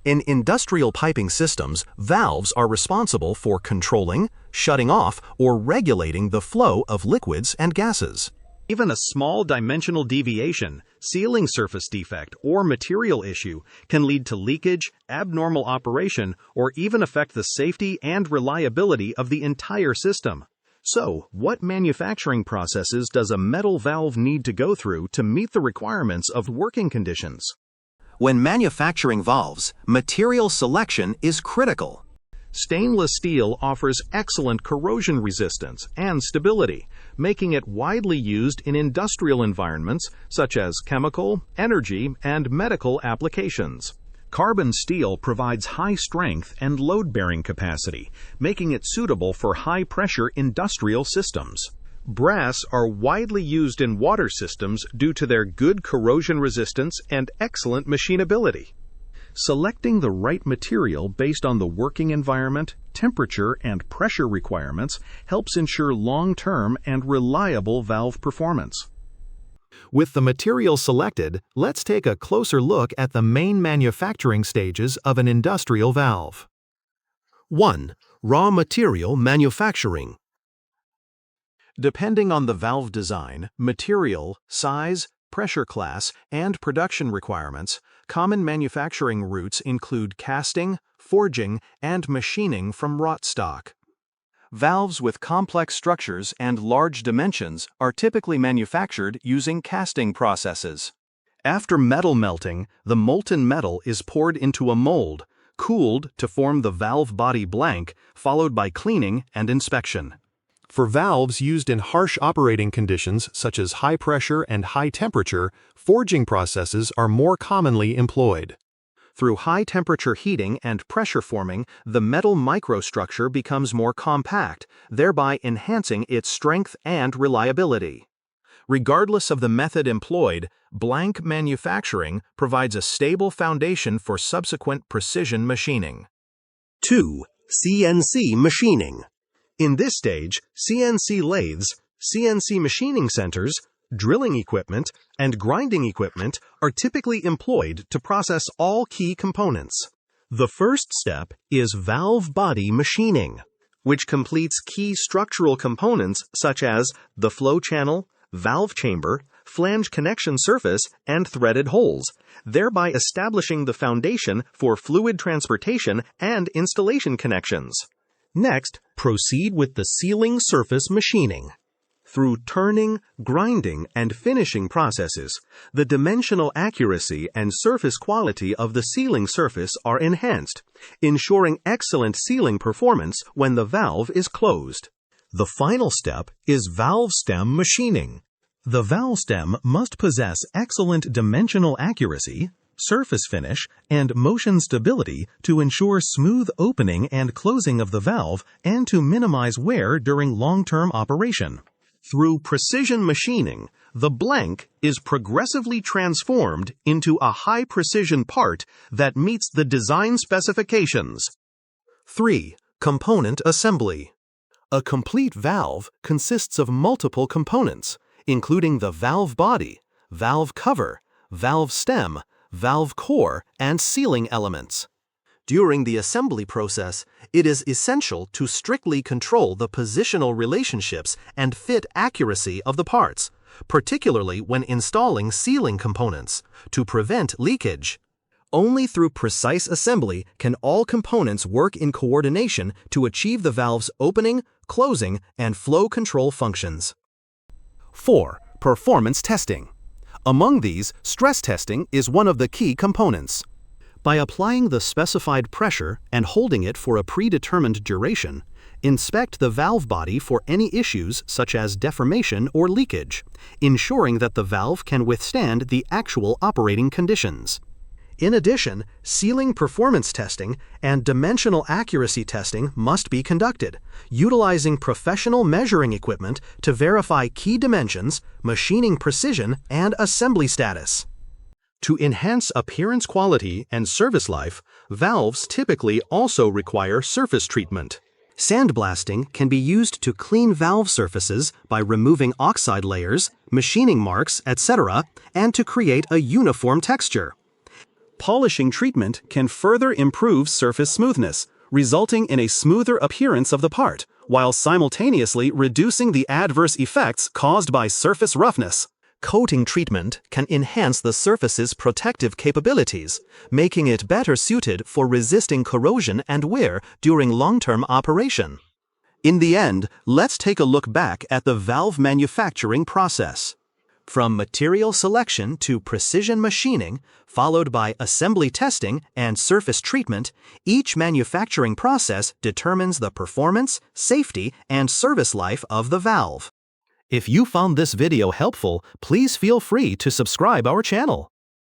In industrial piping systems, valves are responsible for controlling, shutting off, or regulating the flow of liquids and gases. Even a small dimensional deviation, sealing surface defect, or material issue can lead to leakage, abnormal operation, or even affect the safety and reliability of the entire system. So, what manufacturing processes does a metal valve need to go through to meet the requirements of working conditions? When manufacturing valves, material selection is critical. Stainless steel offers excellent corrosion resistance and stability, making it widely used in industrial environments such as chemical, energy, and medical applications. Carbon steel provides high strength and load-bearing capacity, making it suitable for high-pressure industrial systems. Brass are widely used in water systems due to their good corrosion resistance and excellent machinability. Selecting the right material based on the working environment, temperature, and pressure requirements helps ensure long-term and reliable valve performance. With the material selected, let's take a closer look at the main manufacturing stages of an industrial valve. 1. Raw material manufacturing. Depending on the valve design, material, size, pressure class, and production requirements, common manufacturing routes include casting, forging, and machining from wrought stock. Valves with complex structures and large dimensions are typically manufactured using casting processes. After metal melting, the molten metal is poured into a mold, cooled to form the valve body blank, followed by cleaning and inspection. For valves used in harsh operating conditions such as high pressure and high temperature, forging processes are more commonly employed. Through high-temperature heating and pressure forming, the metal microstructure becomes more compact, thereby enhancing its strength and reliability. Regardless of the method employed, blank manufacturing provides a stable foundation for subsequent precision machining. 2. CNC machining. In this stage, CNC lathes, CNC machining centers, drilling equipment, and grinding equipment are typically employed to process all key components. The first step is valve body machining, which completes key structural components such as the flow channel, valve chamber, flange connection surface, and threaded holes, thereby establishing the foundation for fluid transportation and installation connections. Next, proceed with the sealing surface machining. Through turning, grinding, and finishing processes, the dimensional accuracy and surface quality of the sealing surface are enhanced, ensuring excellent sealing performance when the valve is closed. The final step is valve stem machining. The valve stem must possess excellent dimensional accuracy, surface finish, and motion stability to ensure smooth opening and closing of the valve and to minimize wear during long-term operation. Through precision machining, the blank is progressively transformed into a high-precision part that meets the design specifications. 3. Component assembly. A complete valve consists of multiple components, including the valve body, valve cover, valve stem, valve core, and sealing elements. During the assembly process, it is essential to strictly control the positional relationships and fit accuracy of the parts, particularly when installing sealing components, to prevent leakage. Only through precise assembly can all components work in coordination to achieve the valve's opening, closing, and flow control functions. 4. Performance testing. Among these, stress testing is one of the key components. By applying the specified pressure and holding it for a predetermined duration, inspect the valve body for any issues such as deformation or leakage, ensuring that the valve can withstand the actual operating conditions. In addition, sealing performance testing and dimensional accuracy testing must be conducted, utilizing professional measuring equipment to verify key dimensions, machining precision, and assembly status. To enhance appearance quality and service life, valves typically also require surface treatment. Sandblasting can be used to clean valve surfaces by removing oxide layers, machining marks, etc., and to create a uniform texture. Polishing treatment can further improve surface smoothness, resulting in a smoother appearance of the part, while simultaneously reducing the adverse effects caused by surface roughness. Coating treatment can enhance the surface's protective capabilities, making it better suited for resisting corrosion and wear during long-term operation. In the end, let's take a look back at the valve manufacturing process. From material selection to precision machining, followed by assembly testing and surface treatment, each manufacturing process determines the performance, safety, and service life of the valve. If you found this video helpful, please feel free to subscribe our channel.